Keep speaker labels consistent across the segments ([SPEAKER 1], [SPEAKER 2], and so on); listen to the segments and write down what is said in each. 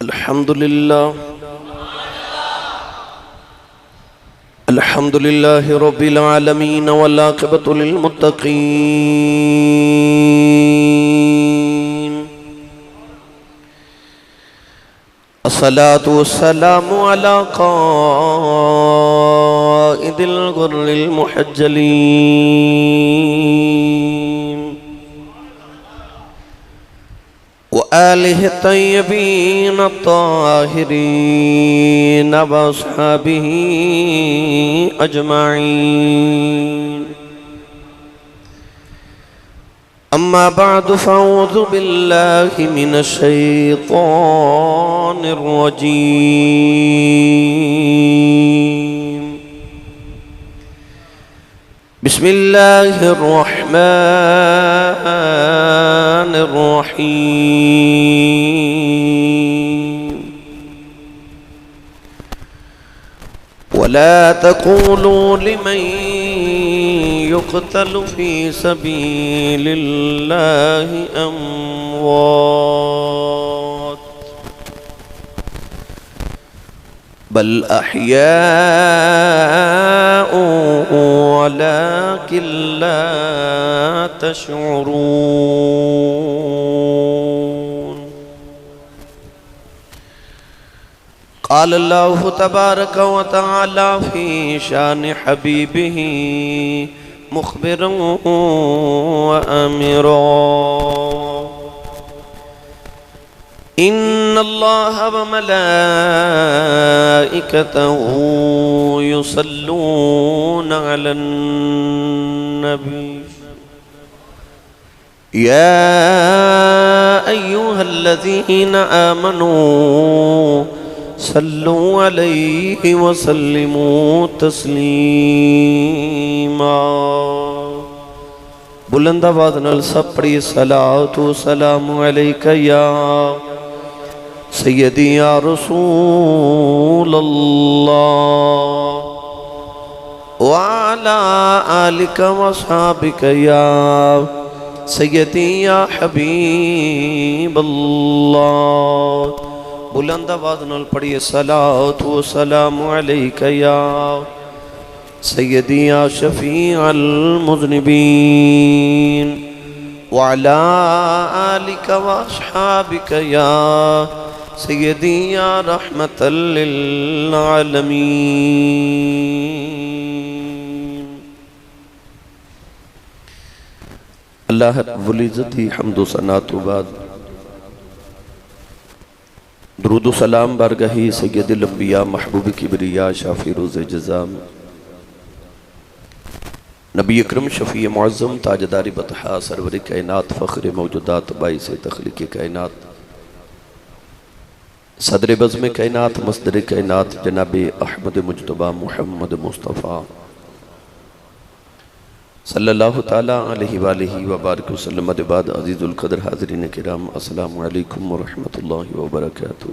[SPEAKER 1] الحمد لله رب العالمين والعاقبة للمتقين. الصلاة والسلام على قائد الغر المحجلين وآله الطيبين الطاهرين وأصحابه أجمعين. أما بعد فأعوذ بالله من الشيطان الرجيم. بسم الله الرحمن الرحيم. ولا تقولوا لمن يقتل في سبيل الله أموات بل أحياء ولكن لا تشعرون. قال الله تبارك وتعالى في شان حبيبه مخبرا وآمرا: إن الله وملائكته يصلون على النبي يا أيها الذين آمنوا صلوا عليه وسلموا تسلیما. بلند آواز نال سب پڑھی صلاۃ و سلام علیک یا سیدی یا رسول اللہ وعلا آلک و صحابک یا سیدی یا حبیب اللہ. بلند آواز نال پڑھیے صلاۃ و سلام علیک یا سیدی یا شفیع المذنبین وعلا آلک و اصحابک یا سیدی یا رحمت للعالمین. اللہ رب العزت حمد و ثنا تو بعد درود و سلام بارگاہ سید الانبیاء محبوب کبریاء شافی روز جزا نبی اکرم شفیع معظم تاجدار بطحا سرور کائنات فخر موجودات باعث تخلیق کائنات صدر بزم کائنات مصدر کائنات جناب احمد مجتبی محمد مصطفیٰ صلی اللہ تعالیٰ علیہ وآلہ وبارک وسلم. بعد عزیز القدر حاضرین کرام، السلام علیکم ورحمت اللہ وبرکاتہ.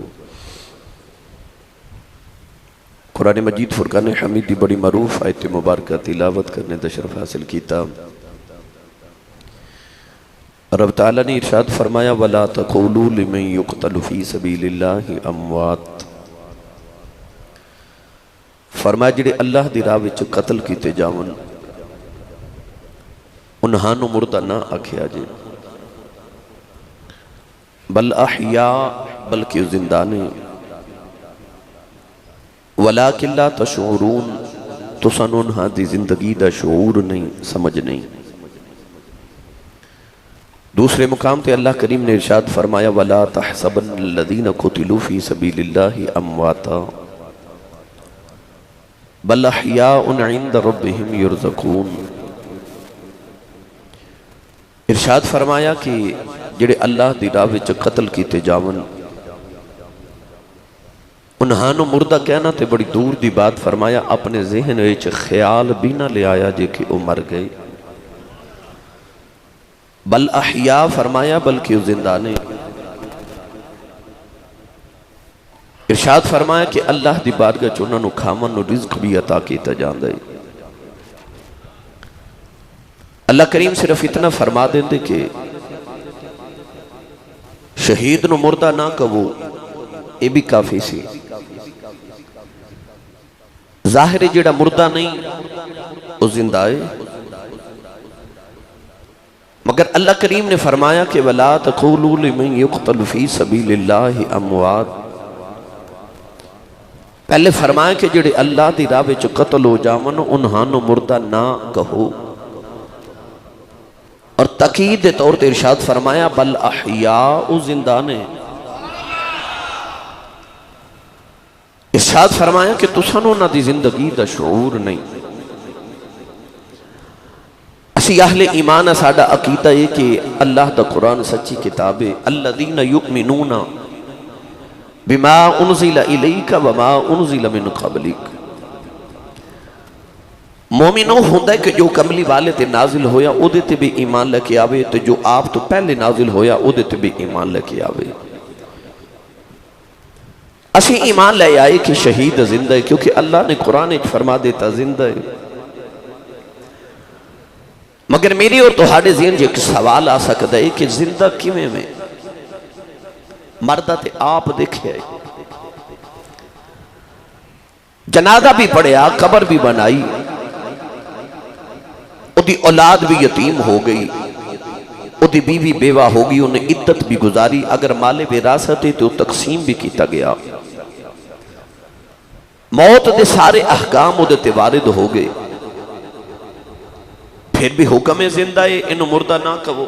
[SPEAKER 1] قرآن مجید فرقان حمید دی بڑی معروف آیت مبارکہ تلاوت کرنے دا شرف حاصل کیتا. رب تعالیٰ نے ارشاد فرمایا: وَلَا تَقُولُوا لِمَنْ يُقْتَلُ فِي سَبِيلِ اللَّهِ أَمْوَاتٍ. فرمایا جڑے اللہ دی راہ وچ قتل کیتے جاون انہانو مردہ نہ آکھیا جے، بل احیاء بلکہ زندانے، ولیکن لا تشعرون تو سن انہاں دی زندگی دا شعور نہیں، سمجھ نہیں. دوسرے مقام تے اللہ کریم نے ارشاد فرمایا: وَلَا تَحْسَبَنَّ الَّذِينَ قُتِلُوا فِي سَبِيلِ اللَّهِ أَمْوَاتًا بَلْ أَحْيَاءٌ عِندَ رَبِّهِمْ يُرْزَقُونَ. ارشاد فرمایا کہ جڑے اللہ دی راہ وچ قتل کیتے جاون انہانو مردہ کہنا تے بڑی دور دی بات. فرمایا اپنے ذہن وچ خیال بھی نہ لے آیا جے کہ وہ مر گئے. بل احیاء فرمایا بلکہ زندانے. ارشاد فرمایا کہ اللہ دی بارگاہ چ انہاں نو کھاون نو رزق بھی عطا کیتا جاندا ہے. اللہ کریم صرف اتنا فرما دیں دے کہ شہید نو مردہ نہ کہو یہ بھی کافی سی. ظاہر جڑا مردہ نہیں وہ زندہ ہے، مگر اللہ کریم نے فرمایا کہ وَلَا تَقُولُوا لِمَنْ يُقْتَلُ فِي سَبِيلِ اللَّهِ أَمْوَاتٌ. پہلے فرمایا کہ جڑے اللہ دی راہ وچ قتل ہو جاون انہاں نو مردہ نہ کہو، اور تاکید دے طور تے ارشاد فرمایا بل احیاء زندہ نے. ارشاد فرمایا کہ تسانو نہ دی زندگی دا شعور نہیں. اسی اہل ایمان ساڈا عقیدہ ہے کہ اللہ دا قرآن سچی کتاب ہے. الذین یؤمنون بما انزل الیک وما انزل من قبلک. مومنوں ہوندہ ہے کہ جو کملی والے تے نازل ہویا او دے تے بھی ایمان لے کے آوے، تو جو آپ تو پہلے نازل ہویا او دے تے بھی ایمان لے کے آوے. اسی ایمان لے آئے کہ شہید زندہ ہے، کیونکہ اللہ نے قرآن فرما دیتا زندہ ہے. مگر میری اور تہاڈے ذہن جو ایک سوال آ سکتا ہے کہ زندہ کیویں میں؟ مردہ تے آپ دیکھے آئے، جنازہ بھی پڑھیا، قبر بھی بنائی، دی اولاد بھی یتیم ہو گئی، دی بیوی بیوہ ہو گئی، انہیں عدت بھی گزاری، اگر مال وراثت ہے تو تقسیم بھی کیتا گیا. موت دے سارے احکام دے تے وارد ہو گئے، پھر بھی حکم زندہ ہے، انہوں مردہ نہ کہو.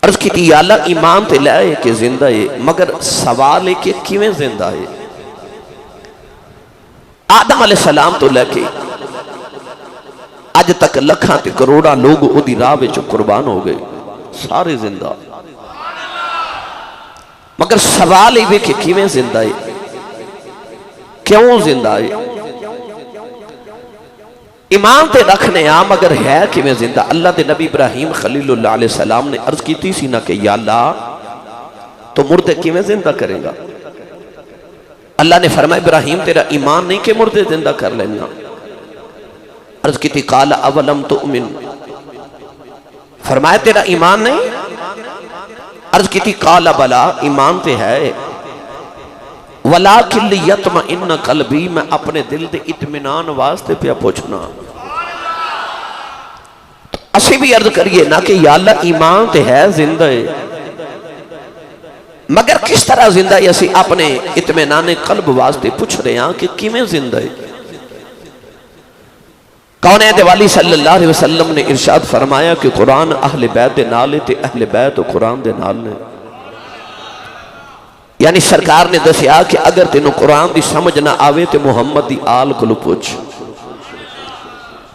[SPEAKER 1] عرض کی تھی یا اللہ ایمان تے لائے کہ زندہ ہے، مگر سوال ہے کہ کیویں زندہ ہے؟ آدم علیہ السلام تو لے کے آج تک لکھاں تے کروڑا لوگ او دی راہ وچ قربان ہو گئے، سارے زندہ. مگر سوال ہی کہ کیویں زندہ ہے، کیوں زندہ ہے؟ ایمان تے رکھنے آ مگر ہے کیویں زندہ؟ اللہ دے نبی ابراہیم خلیل اللہ علیہ السلام نے عرض کی تھی سی نہ کہ یا اللہ تو مردے کیویں زندہ کرے گا؟ اللہ نے فرمایا ابراہیم تیرا ایمان نہیں کہ مردے زندہ کر لینا. عرض کی تھی قال اولم تؤمن، فرمایا تیرا ایمان نہیں؟ عرض کی تھی قال بلا، ایمان تے ہے، ولیکن لیطمئن قلبی، میں اپنے دل دے اطمینان واسطے پیا پوچھنا. تو اسی بھی عرض کریے نا کہ یا اللہ ایمان تے ہے زندہ ہے، مگر کس طرح زندہ ہے؟ اسی اپنے اطمینان قلب واسطے پوچھ رہے ہیں کہ کیویں زندہ ہے. کونین والی صلی اللہ علیہ وسلم نے ارشاد فرمایا کہ قرآن اہل بیت دے نال تے اہل بیت قرآن دے نال نے. یعنی سرکار نے دسیا کہ اگر تینوں قرآن دی سمجھ نہ آوے تے محمد دی آل کو پوچھ،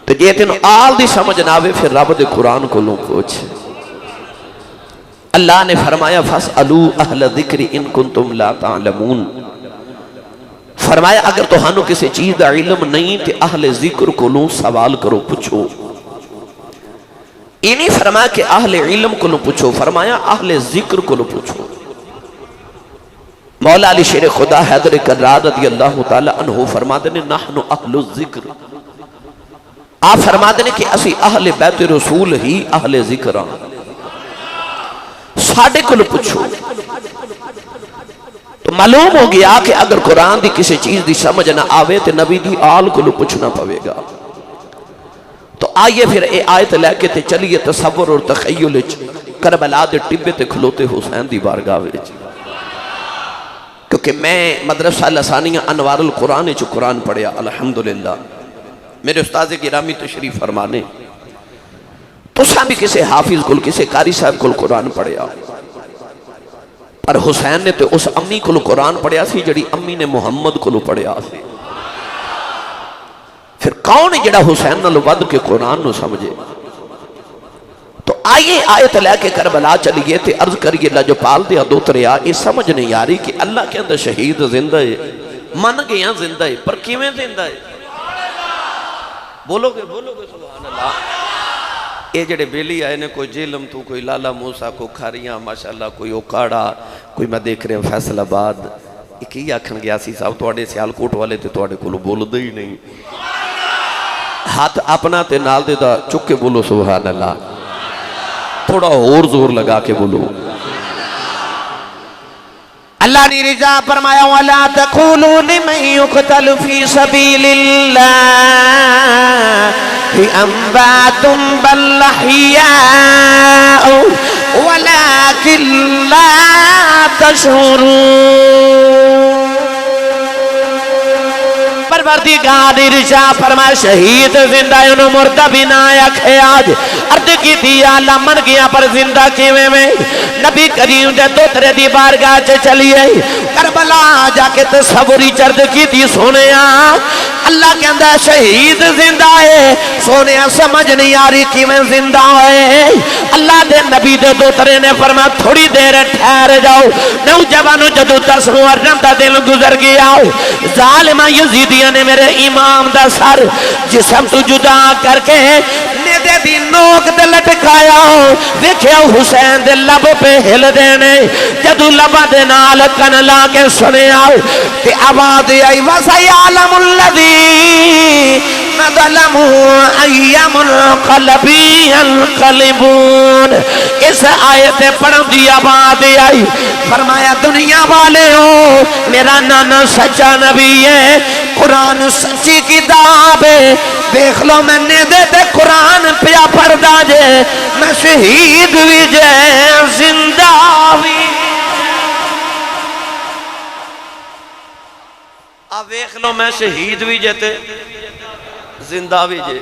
[SPEAKER 1] تو جے تینوں آل دی سمجھ نہ آوے پھر رب دے قرآن کو پوچھ. اللہ نے فرمایا فَاسْأَلُوا أَهْلَ الذِّكْرِ إِن كُنتُمْ لَا تَعْلَمُونَ. فرمایا اگر تو ہنو کسی چیز دا علم نہیں تے اہل ذکر کو سوال کرو، پوچھو. یہ نہیں فرمایا کہ اہل علم کو پوچھو، فرمایا اہل ذکر کو پوچھو. مولا علی شیر خدا حیدر کرار رضی اللہ تعالی عنہ فرماتے ہیں نحن اہل الذکر. آپ فرماتے ہیں کہ اسی اہل بیت رسول ہی اہل ذکر ہاں، ساڑھے کو پوچھو. تو معلوم ہو گیا کہ اگر قرآن دی کسی چیز دی سمجھ نہ آوے تو نبی دی آل کو پوچھنا پوے گا. تو آئیے پھر اے آیت لے کے تے چلیے تصور اور تخیل کربلا دے ٹبے تے کھلوتے حسین دی بارگاہ وچ. کیونکہ میں مدرسہ لسانیہ انوار القرآن چو قرآن پڑھیا الحمدللہ. میرے استاذ گرامی تشریف فرمانے تو ساں بھی کسی حافظ کل کسی قاری صاحب کل قرآن پڑھیا، پر حسین نے تو اس امی کو قرآن پڑھیا سی جڑی امی نے محمد کو پڑھیا سی. پھر کون جڑا حسین نہ ود کے قرآن نو سمجھے؟ تو آئیے آیت لے کے کربلا چلیے تے عرض کریے اللہ جو پال دیا دو تریا. یہ سمجھ نہیں آ رہی کہ اللہ کے اندر شہید زندہ ہے، من گیا زندہ ہے، پر کیویں زندہ ہے؟ بولو گے سبحان اللہ. یہ جڑے بیلی آئے نے کوئی جیلم تو، کوئی لالا موسیٰ، کوئی کھاریاں ماشاءاللہ، کوئی اوکاڑا، کوئی میں دیکھ رہے ہیں فیصل آباد. ایک ہی آکھن گیا سی صاحب توڑے سیال کوٹ والے تے توڑے کو بول دے ہی نہیں. ہاتھ اپنا تے نال دے دا چکے بولو سبحان اللہ، تھوڑا اور زور لگا کے بولو. اللہ نے رضا فرمایا وَلَا تَقُولُوا لِمَنْ يُقْتَلُ فِي سَبِيلِ اللَّهِ أَمْوَاتٌ بَلْ أَحْيَاءٌ وَلَكِنْ لَا تَشْعُرُونَ پروردگار ارشاد فرمائے شہید زندہ انہوں مردہ بھی نہ آکھے آج عرض کی تھی آلہ من گیا پر زندہ کیوے میں نبی کریم دے دوترے دی بارگاہ چے چلیے کربلا جا کے تصوری چرد کی تھی سونے اللہ کے اندر شہید زندہ ہے سونے سمجھ نہیں آ رہی کیویں زندہ ہے اللہ دے نبی دے دوترے نے فرمایا تھوڑی دیر ٹھہر جاؤ نوجوانوں جدو 10 محرم دا دل گزر گیا ظالمہ یزیدیاں نے میرے امام دا سر جسم تو جدا کر کے نیدے دی نوک دے لٹکایا دیکھیا حسین دے لب پہ ہل دینے جدو لبا دے نال کن لا کے سنے آؤ تے آواز آئی وَسَيَعْلَمُ الَّذِي ظَلَمُوا أَيَّمُ الْقَلَبِ يَنْقَلِبُونَ اس آیت پڑھن دی آواز آئی فرمایا دنیا والے ہو میرا نانا سچا نبی ہے قرآن سچی کتاب ہے دیکھ لو میں نے دے قرآن پیا پڑھدا جے میں شہید بھی جے زندہ بھی دیکھ لو میں شہید بھی جے زندہ بھی جے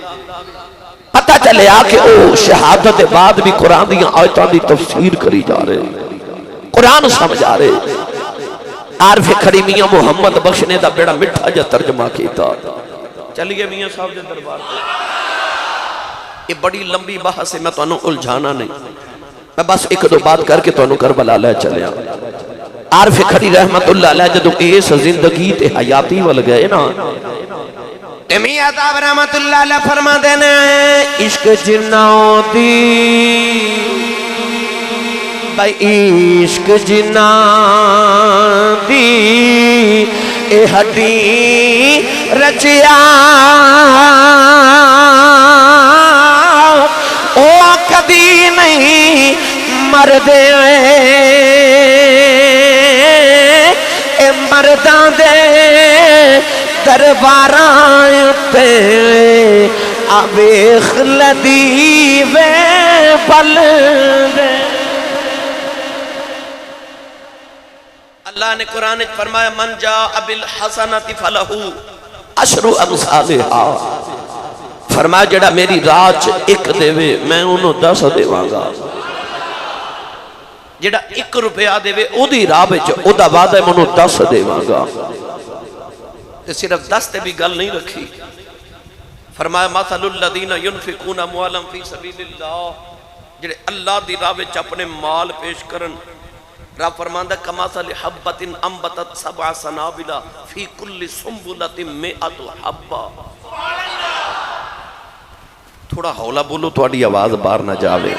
[SPEAKER 1] پتہ چلے آکے او شہادت بعد بھی قرآن دیا آیتان دی تفسیر کری جا رہے قرآن سمجھ آ رہے عارف کھڑی میاں محمد بخش نے دا بیڑا مٹھا جا ترجمہ کیتا چلیے میاں صاحب دے دربار کو یہ بڑی لمبی بحث ہے میں تو انہوں الجھانا نہیں میں بس ایک دو بات کر کے تو انہوں کربلا لے چلے عارف کھڑی رحمت اللہ علیہ جدو ایس زندگی تے حیاتی ول گئے نا میاں صاحب رحمت اللہ علیہ فرما دینے عشق جناؤ دی بھائی عشق جنا دی اے ہڈی رچیا او کبھی نہیں مردے اے مردان دے درباراں تے آویخ لدیوے بل دے اللہ نے قرآن فرمایا من جاء بالحسنۃ فلہ عشر امثالھا فرمایا جڑا میری راہ ایک دیوے میں انہوں 10 دیواں گا جڑا 1 روپیہ دیوے او دی راہ وچ او دا وعدہ میں انہوں 10 دیواں گا تے صرف 10 تے بھی گل نہیں رکھی فرمایا مثل الذین ينفقون اموالهم فی سبیل اللہ جڑے اللہ دی راہ وچ اپنے مال پیش کرن رب فرماندہ کمثل حبۃ انبتت 7 سنابل فی کل سنبلۃ 100 حبہ تھوڑا ہولا بولو تھوڑی آواز باہر نہ جاوے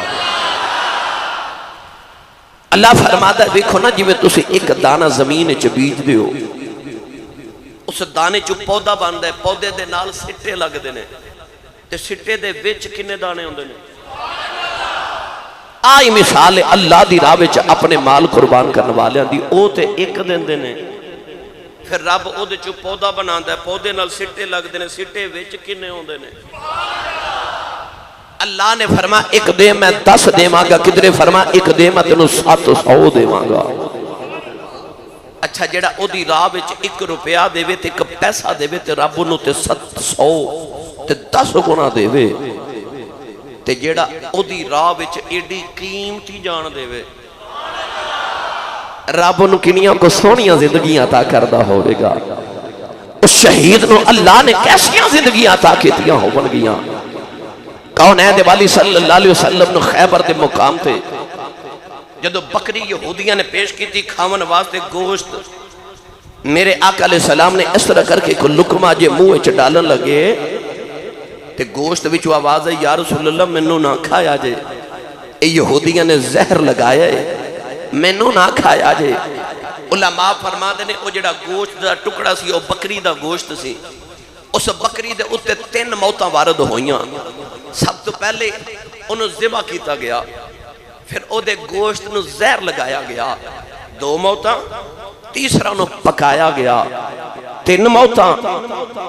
[SPEAKER 1] اللہ فرماتا ہے دیکھو نا جی میں تُسے ایک دانہ زمین چ بیج دیو اس دانے چ پودا بندا ہے پودے دے نال سٹے لگ دے نے تے سٹے دے وچ کنے دانے ہوندے نے آئی مثال اللہ دی راہ وچ اپنے مال قربان کرنے والیاں دی او تے ایک دیندے نے پھر رب او دے چ پودا بناندا ہے پودے نال سٹے لگ دے نے سٹے وچ کنے ہوندے نے اللہ نے فرمایا ایک دے میں 10 دیواں گا کدھرے فرمایا ایک دے میں تینوں 700 دیواں گا اچھا جڑا او دی راہ وچ 1 روپیہ دے وے تے 1 پیسہ دے وے تے رب انہوں تے 700 تے 10 گنا دے وے تے جڑا او دی راہ وچ ایڈی قیمتی جان دے وے رب انہوں کنیاں کو سونیاں زندگیاں عطا کردہ ہوئے گا اس شہید نو اللہ نے کیسیاں زندگیاں عطا کیتیاں ہو بن گیاں کون ہے دے والی صلی اللہ علیہ وسلم نے خیبر دے مقام تے جدو بکری یہودیاں نے پیش کی تھی کھاون واسطے گوشت میرے آقا علیہ السلام نے اس طرح کر کے کوئی لقمہ جے منہ وچ ڈالن لگے تے گوشت وچ آواز ہے یا رسول اللہ مینوں نہ کھایا جے اے یہودیاں نے زہر لگایا ہے مینوں نہ کھایا جے علماء فرماتے نے او جڑا گوشت دا ٹکڑا سی او بکری دا گوشت سی اس بکری دے اتے 3 موتاں وارد ہوئیاں سب تو پہلے انہوں ذبح کیتا گیا پھر او دے گوشت نو زہر لگایا گیا 2 موتاں تیسرا انہوں پکایا گیا، 3 موتاں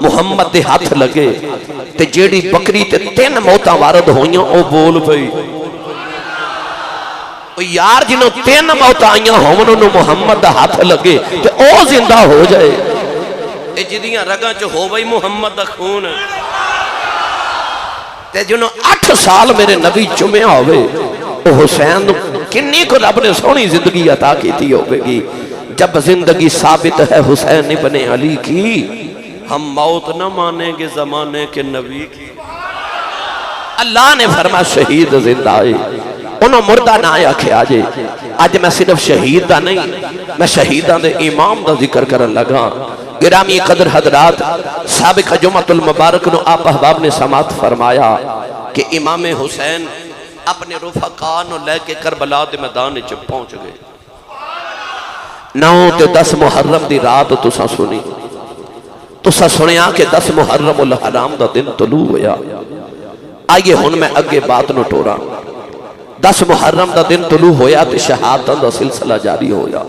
[SPEAKER 1] محمد دے ہاتھ لگے تے جیڑی بکری تے 3 موتاں وارد ہوئیاں او بول پئی یار جنہوں 3 موتاں آئیاں ہوں انہوں محمد دا ہاتھ لگے تے او زندہ ہو جائے تے جدیاں رگاں چو ہو بھئی محمد دا خون تے جنہوں 8 سال میرے نبی چمیا ہوئے او حسین کنی کو رب نے سونی زندگی عطا کی تھی ہوئے گی جب زندگی ثابت ہے حسین ابن علی کی ہم موت نہ مانیں گے زمانے کے نبی کی اللہ نے فرما شہید زندہ آئے انہوں مردہ نہ آیا کہ آجے آج میں صرف شہید دا نہیں میں شہیدان دے امام دا ذکر کرن لگا گرامی قدر حضرات سابق جمعۃ المبارک نو آپ احباب نے سماعت فرمایا کہ امام حسین اپنے رفقاء نو لے کے کربلا دے میدان چ پہنچ گئے 9 تے 10 محرم دی رات تسا سنی تسا سنیا کہ 10 محرم الحرام دا دن طلوع ہویا آئیے ہن میں اگے بات نو ٹورا 10 محرم دا دن طلوع ہویا تے شہادتاں دا سلسلہ جاری ہویا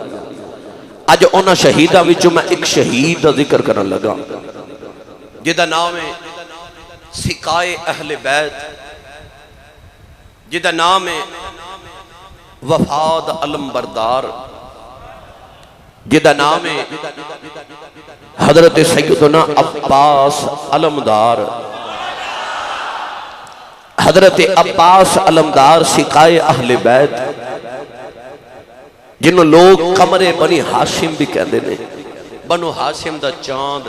[SPEAKER 1] آج اونا شہیدہ وچوں میں ایک شہید دا ذکر کرن لگا جدہ نام ہے سکائے اہل بیت جدہ نام ہے وفاد علم بردار جدہ نام ہے حضرت سیدنا عباس علمدار حضرت عباس علمدار سکائے اہل بیت جنہوں لوگ قمر بنی ہاشم بھی کہندے نے بنو ہاشم دا چاند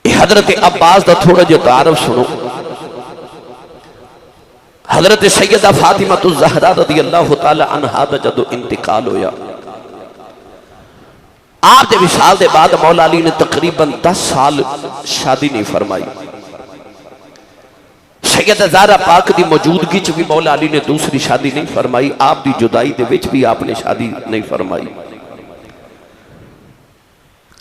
[SPEAKER 1] حضرت عباس دا تھوڑا جو تعارف سنو حضرت سیدہ فاطمہ الزہرا رضی اللہ تعالی عنہا دا جدو انتقال ہویا آپ دے وصال دے بعد مولا علی نے تقریباً 10 سال شادی نہیں فرمائی سیدہ زہرا پاک دی موجودگی چ بھی مولا علی نے دوسری شادی نہیں فرمائی آپ دی جدائی دے وچ بھی آپ نے شادی نہیں فرمائی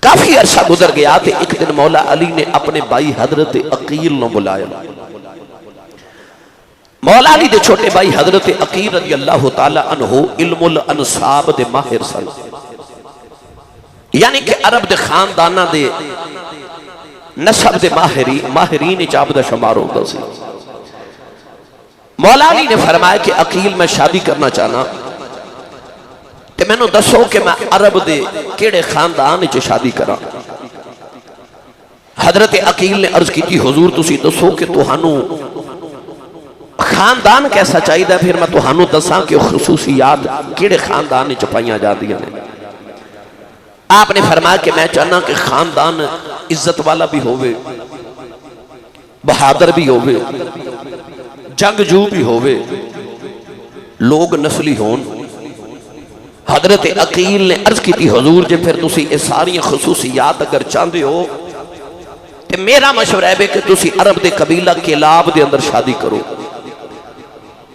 [SPEAKER 1] کافی عرصہ گزر گیا تھے ایک دن مولا علی نے اپنے بھائی حضرت عقیل نو بلایا مولا علی دے چھوٹے بھائی حضرت عقیل رضی اللہ تعالی عنہ علم الانصاب دے ماہر سن یعنی کہ عرب دے خاندانہ دے نسب دے ماہرین اچاب دا شمار ہوگا سی مولا علی نے فرمایا کہ عقیل میں شادی کرنا چاہنا تے میں نو دسو کہ میں عرب دے کیڑے خاندان چے شادی کرا حضرت عقیل نے عرض کی تھی حضور تسی دسو کہ توہانو خاندان کیسا چاہیے دا پھر میں توہانو دساں کہ خصوصیات کیڑے خاندان چے پائیاں جا دیا نے آپ نے فرمایا کہ میں چاہنا کہ خاندان عزت والا بھی ہوئے بہادر بھی ہوئے جنگجو بھی ہوئے لوگ نسلی ہون حضرت عقیل نے عرض کی تھی حضور جے پھر تسی اس ساری خصوصیات اگر چاندے ہو کہ میرا مشورہ ہے کہ تسی عرب دے قبیلہ کلاب دے اندر شادی کرو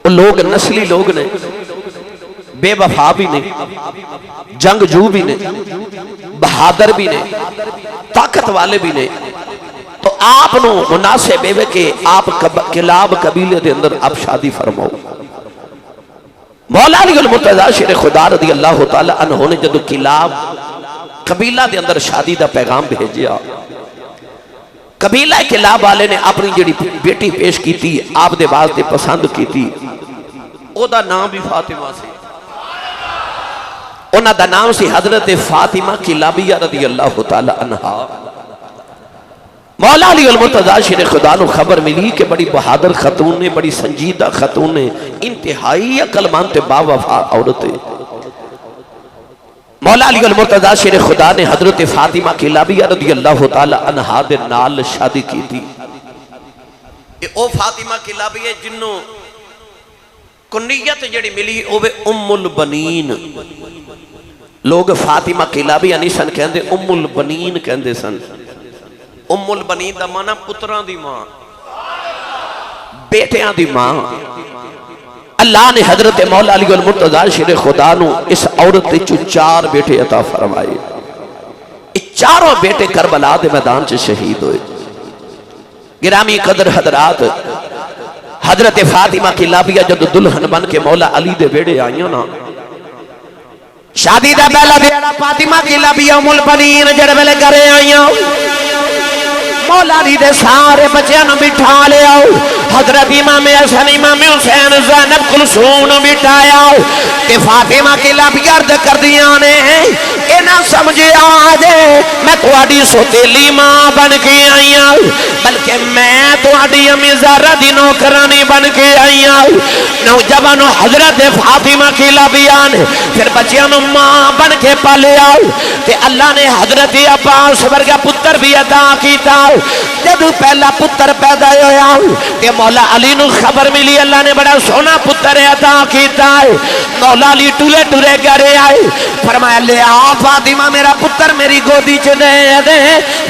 [SPEAKER 1] لوگ نسلی لوگ نے بے وفا بھی نہیں جنگجو بھی نہیں بہادر بھی نہیں طاقت والے بھی نہیں تو آپ نو مناسب ہے کہ آپ کلاب قبیلے دے اندر آپ شادی فرماؤ مولا علی المرتضی شیر خدا رضی اللہ تعالی عنہ نے جدو کلاب قبیلہ دے اندر شادی دا پیغام بھیجیا قبیلہ کلاب والے نے اپنی جڑی بیٹی پیش کی تھی آپ دے واسطے پسند کی تھی او دا نام بھی فاطمہ سے انہاں دا نام سی حضرت فاطمہ کلابیہ رضی اللہ تعالی عنہا مولا علی المرتضی شیر خدا نو خبر ملی کہ بڑی بہادر خاتون نے بڑی سنجیدہ خاتون نے انتہائی عقل مند با وفا عورت ہے مولا علی المرتضی شیر خدا نے حضرت فاطمہ کلابیہ رضی اللہ تعالی عنہا دے نال شادی کی تھی او فاطمہ کلابیہ جنوں کنیت جڑی ملی اوے ام البنین لوگ فاطمہ کلابیہ نہیں سن کہندے ام البنین کہندے سن ام البنین دا مانا پتران دی ماں بیٹیاں دی ماں اللہ نے حضرت مولا علی المرتضی شیر خدا نو اس عورت چو 4 بیٹے عطا فرمائے اس 4 بیٹے کربلا دے میدان سے شہید ہوئے گرامی قدر حضرات حضرت فاطمہ کلابیہ جب دلہن بن کے مولا علی دے بیڑے آئیاں نا شادی دا پہلا دیڑا فاطمہ کی لبی ام البنین جڑے ویلے کرے آئیاں مولا علی دے سارے بچیاں نو بٹھا لے آؤ حضرت امام حسن امام حسین زینب کلثوم نو بٹھایا تے فاطمہ کی لبی عرض کر دیاں نے اے نہ سمجھے آجے میں تواڈی سوتیلی ماں بن کے آئیاں بلکہ میں تواڈی امی زہرا دی نوکرانی بن کے آئیاں نوجوانو حضرت فاطمہ کی لبی آنے پھر بچیاں نو ماں بن کے پالے آؤ تے اللہ نے حضرت عباس ورگا پتر بھی عطا کیتا جدو پہلا پتر پیدا ہویا تے مولا علی نو خبر ملی اللہ نے بڑا سونا پتر عطا کیتا ہے مولا علی ٹولے ٹورے گرے آئے فرمایا لے آ فاطمہ میرا پتر میری گودی چ دے دے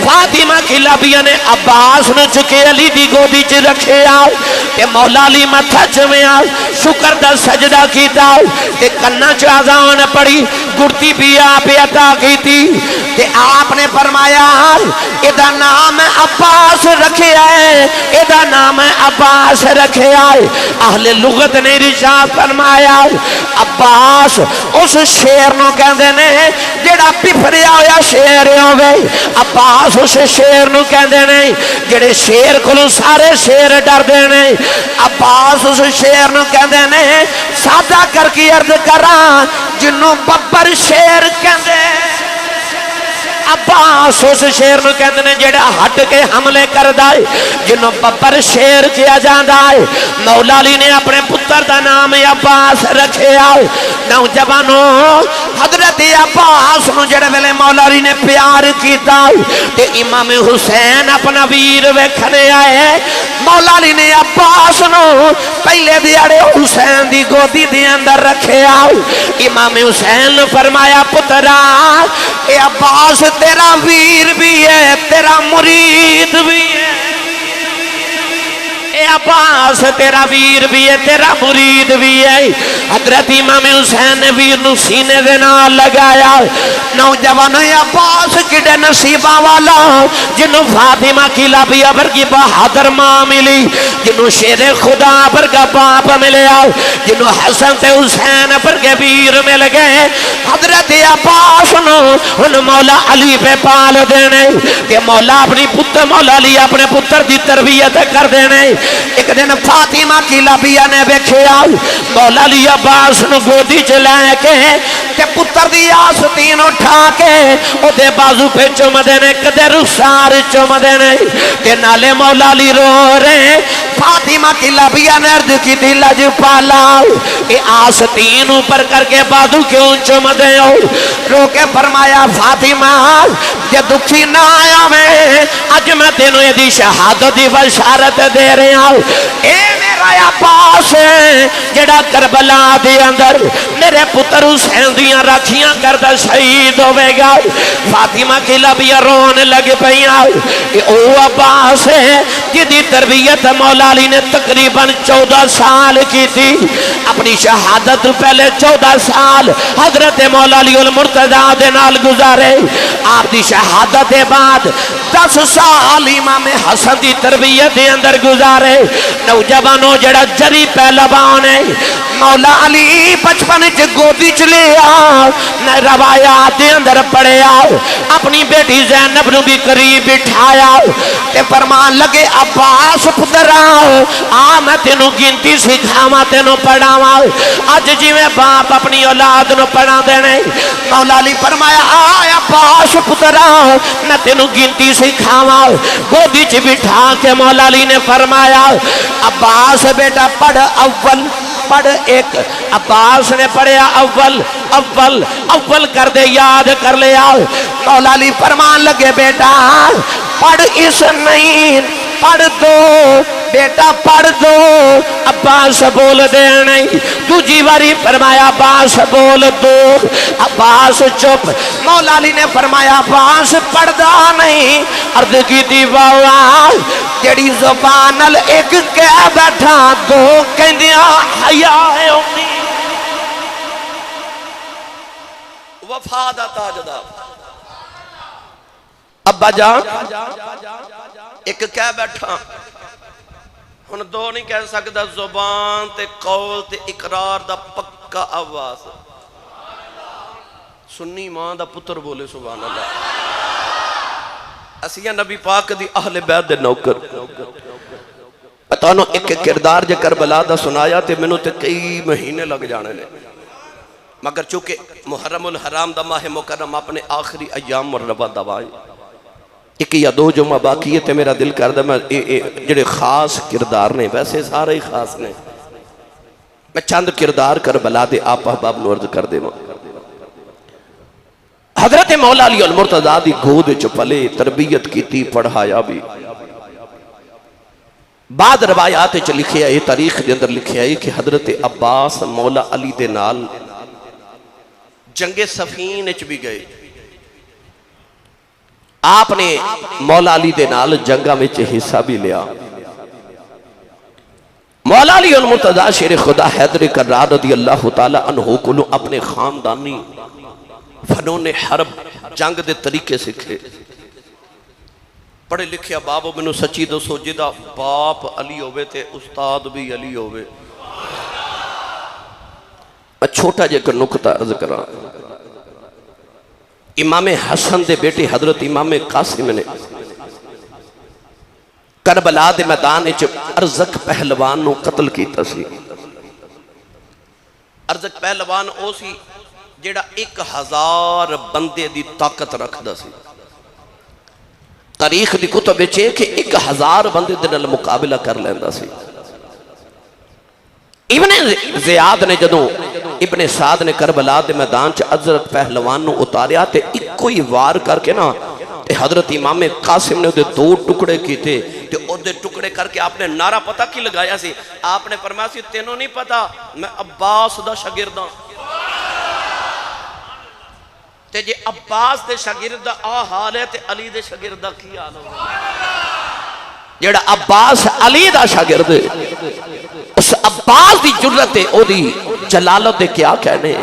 [SPEAKER 1] فاطمہ کی لبیاں نے عباس نو چکے علی دی گودی چ رکھے آؤ تے مولا علی متھا چویا شکر دا سجدہ کیتا تے کنا چ اذان پڑھی گڑتی بھی آپ عطا کیتی تے آپ نے فرمایا ادا نام عباس رکھے آئے ادا نام عباس رکھے آئے اہل لغت نے رشاد فرمایا عباس اس شیر نو کہندے نے جڑا پپھریا ہویا شیر ہوے عباس اس شیر نو کہندے نے جڑے شیر کولوں سارے شیر ڈردے نے عباس اس شیر نو کہندے نے سادہ کر کے عرض کراں جنوں ببر شیر کہندے عباس اس شیر نو کہندے نے جڑا ہٹ کے حملے کردا ہے جنوں ببر شیر کیا جاندا ہے مولا علی نے اپنے پتر دا نام عباس رکھیا نوجوانو حضرت عباس نو جڑے ویلے مولا علی نے پیار کیتا تے امام حسین اپنا ویر ویکھنے آئے مولا علی نے عباس نو پہلے دیاڑے حسین دی گودی دے اندر رکھیا امام حسین نے فرمایا پترا اے عباس تیرا ویر بھی ہے تیرا مرید بھی ہے اے عباس تیرا ویر بھی ہے تیرا مرید بھی ہے حضرت امام حسین نے ویر نو سینے دے نال لگایا نوجوان عباس کڈے نصیبہ والا جنوں فاطمہ کی لبی ورگی بہادر ماں ملی جنوں شیر خدا ورگا باپ ملیا جنوں حسن تے حسین ورگے ویر مل گئے حضرت عباس نو ہن مولا علی پہ پال دینے کہ مولا اپنی پتر مولا علی اپنے پتر دی تربیت کر دینے ایک دن فاطمہ کی لبیہ نے بیکھیا مولا علی عباس نو گودی چلائے کے تے پتر دی آستین اٹھا کے او دے بازو پہ چوم دینے کدے رخسار چوم دینے تے نالے مولا علی رو رہے فاطمہ کی لبیہ نے عرض کی دی لج پالا اے آستین اوپر کر کے بازو کیوں چوم دے رو کے فرمایا فاطمہ یہ دکھی نہ آیا میں اج میں تینوں یہ دی شہادت دی بشارت دے رہے ہوں اے میرا عباس ہے جڑا کربلا دے اندر میرے پتر حسین دیاں راکھیاں کردہ شہید ہوئے گا فاطمہ کی لبیہ رون لگ پئیاں او عباس ہے جدی تربیت مولا علی نے تقریباً 14 سال کی تھی اپنی شہادت پہلے 14 سال حضرت مولا علی المرتضیٰ دے نال گزارے آپ دی شہادت بعد 10 سال امام حسن دی تربیت دے اندر گزارے نوجوانوں جڑا جری پہلوان ہے مولا علی بچپن چ گودی چ لیا روایات دے اندر پڑھیا اپنی بیٹی زینب نو بھی قریب بٹھایا تے فرمان لگے عباس پترا آ میں تینوں گنتی سکھاواں تینوں پڑھاواں اج جویں باپ اپنی اولاد نو پڑھا دینے مولا علی فرمایا آ عباس پترا میں تینوں گنتی سکھاواں گودی چ بٹھا کے مولا علی نے فرمایا عباس بیٹا پڑھ اول پڑھ ایک عباس نے پڑھیا اول کر دے یاد کر لیا مولا علی فرمان لگے بیٹا پڑھ اس نہیں پڑھ دو بیٹا پڑھ دو عباس بول دے نہیں دوجی باری فرمایا عباس بول دو عباس چپ مولا علی نے فرمایا عباس پڑھ دا نہیں عرض کی دی باوا جڑی زبان ایک کہہ بیٹھا دو کہندیاں حیا ہے امی وفا دا تاجدار ابا جان ایک کہہ بیٹھا ہن دو نہیں کہہ سکتا زبان تے قول تے اقرار دا پکا آواز سنی ماں دا پتر بولے سبحان اللہ. اسیاں نبی پاک دی اہل بیت دے نوکر. پتانو ایک کردار جے کربلا دا سنایا تے میں تے کئی مہینے لگ جانے نے، مگر چونکہ محرم الحرام دا ماہ مکرم اپنے آخری ایام مربع دوائے، ایک یا دو جمعہ باقی ہے تے میرا دل کردہ میں جڑے خاص کردار نے، ویسے سارے ہی خاص نے، میں چند کردار کربلا دے آپ احباب نورد کر دے ماں. حضرت مولا علی المرتضیٰ دی گود چپلے تربیت کی تی پڑھایا بھی. بعد روایات چ لکھے آئے، تاریخ دے اندر لکھے آئے کہ حضرت عباس مولا علی دے نال جنگ صفین اچ بھی گئے. آپ نے مولا علی دے نال جنگا میں حصہ بھی لیا. مولا علی المرتضیٰ شیر خدا حیدر کرار رضی اللہ تعالی عنہ کو اپنے خاندانی فنون حرب جنگ دے طریقے سکھے. پڑھے لکھے بابو منو سچی دوسو جدہ باپ علی ہوئے تھے استاد بھی علی ہوئے. میں چھوٹا جے کر نکتہ عرض کرا. امام حسن دے بیٹے حضرت امام قاسم نے کربلا دے میدان وچ ارزق پہلوان نو قتل کیتا سی. ارزق پہلوان او سی جیڑا 1000 بندے دی طاقت رکھدا سی. تاریخ دی کتب وچ کہ 1000 بندے دے نال مقابلہ کر لیندا سی. ابن زیاد نے جدوں ابن سعد نے کربلا دے میدان چ حضرت پہلوان نو اتاریا تے اکو ہی وار کر کے نا تے حضرت امام قاسم نے دے 2 ٹکڑے کیتے تے او دے ٹکڑے کر کے آپ نے نعرہ پتہ کی لگایا سی. آپ نے فرمایا سی تینوں نہیں پتا میں عباس دا شاگرد ہاں. تے جے عباس دے شاگرد دا آ حال ہے تے علی دے شاگرد دا کی حال ہوگا. جیڑا عباس علی دا شاگرد ہے اس عباس دی جرت ہے او دی جلالت دے کیا کہنے.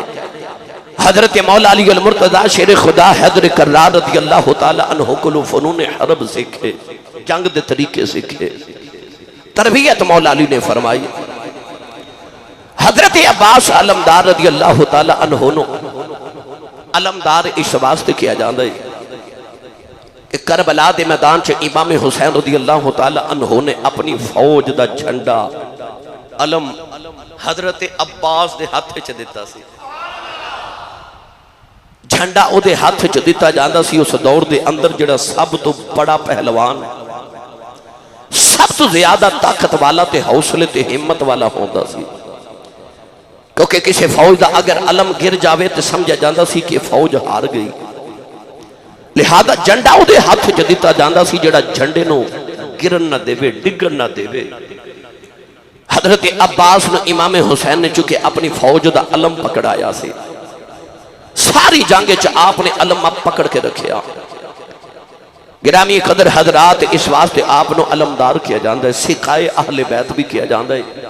[SPEAKER 1] حضرت مولا علی المرتضیٰ شیر خدا حیدر کرار رضی اللہ تعالی عنہ کلو فنون حرب سکھے، جنگ دے طریقے سکھے، تربیت مولا علی نے فرمائی. حضرت عباس علمدار رضی اللہ تعالی عنہ نو علمدار اس واسطے کیا جاندہ ہے کہ کربلا دے میدان چ امام حسین رضی اللہ تعالی عنہ نے اپنی فوج دا جھنڈا علم حضرت عباس دے ہاتھ چ دیتا سی. جھنڈا او دے ہاتھ چ دیتا جاندہ سی. اس دور دے اندر جڑا سب تو بڑا پہلوان، سب تو زیادہ طاقت والا تے حوصلے تے ہمت والا ہوندہ سی. کیونکہ کسی فوج دا اگر علم گر جاوے تے سمجھا جاندہ سی کہ فوج ہار گئی. لہذا جھنڈا او دے ہاتھ چ دیتا جاندہ سی جڑا جھنڈے نو گرن نہ دے وے، ڈگن نہ دے وے. حضرت عباس نے امام حسین نے چونکہ اپنی فوج دا علم پکڑایا سی. ساری جنگ چ آپ نے علم پکڑ کے رکھیا. گرامی قدر حضرات اس واسطے آپ نے علمدار کیا جاندہ ہے. سکائے اہل بیت بھی کیا جاندہ ہے.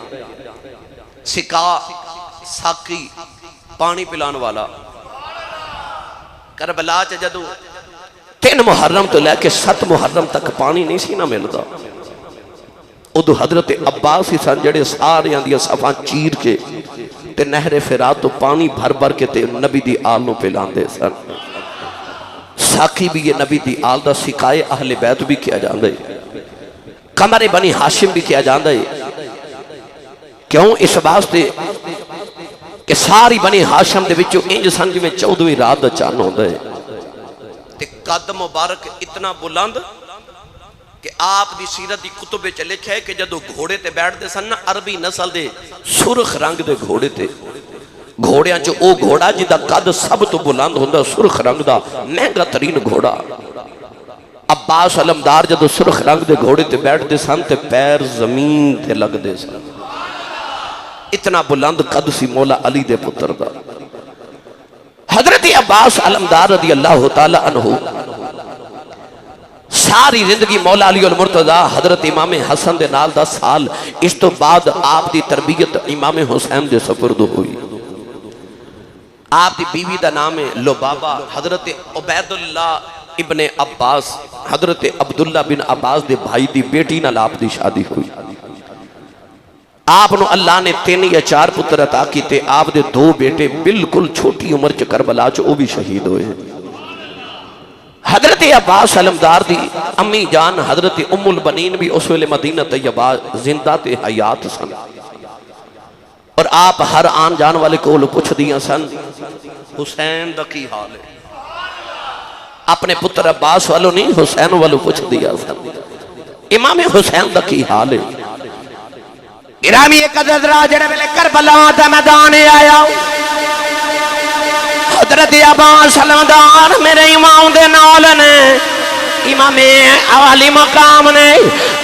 [SPEAKER 1] سکا ساقی پانی پلان والا. کربلا چ جدو 3 محرم تو لے کے 7 محرم تک پانی نہیں سی نہ ملتا. ادو حضرت عباس ہی سن جڑے سارے اندیا صفان چیر کے تے نہر فرات تو پانی بھر بھر کے تے نبی دی آل نو پلان دے سن. ساقی بھی یہ نبی دی آل دا سکائے اہل بیت بھی کیا جاندہ ہے. قمر بنی ہاشم بھی کیا جاندہ ہے. کیوں؟ اس واسطے کہ ساری بنی ہاشم دے وچوں انج سنج میں 14ویں رات دا چان ہوندہ ہے. تے قد مبارک اتنا بلند کہ آپ دی سیرت دی کتب وچ لکھیا ہے کہ جدو گھوڑے تے بیٹھ دے سن عربی نسل دے سرخ رنگ دے گھوڑے تے، گھوڑیاں چ او گھوڑا جدا قد سب تو بلند ہوندا سرخ رنگ دا مہنگا ترین گھوڑا. عباس علمدار جدو سرخ رنگ دے گھوڑے تے بیٹھ دے سن تے پیر زمین تے لگ دے سن. اتنا بلند قد سی مولا علی دے پتر دا. حضرت عباس علمدار رضی اللہ تعالی عنہ ساری زندگی مولا علی المرتضیٰ حضرت امام حسن دے نال 10 سال. اس تو بعد آپ دی تربیت امام حسین دے سپرد ہوئی. آپ دی بیوی دا نام ہے لبابہ. حضرت عبید اللہ ابن عباس حضرت عبداللہ بن عباس دے بھائی دی بیٹی نال آپ دی شادی ہوئی. آپ نو اللہ نے 3 یا 4 پتر عطا کیتے، آپ دے 2 بیٹے بالکل چھوٹی عمر چ کربلا چ وہ بھی شہید ہوئے ہیں۔ حضرت عباس علمدار دی امی جان حضرت ام البنین بھی اس ویلے مدینہ طیبہ زندہ تے حیات سن، اور آپ ہر آن جان والے کو پوچھ دیا سن حسین دا کی حال ہے، اپنے پتر عباس والوں نہیں حسین والوں پوچھ دیا سن امام حسین دا کی حال ہے۔ گرامی قدر جڑے ویلے کربلا دا میدان آیا، حضرت عباس علمدار میرے امام دے نال نے، امام عالی مقام نے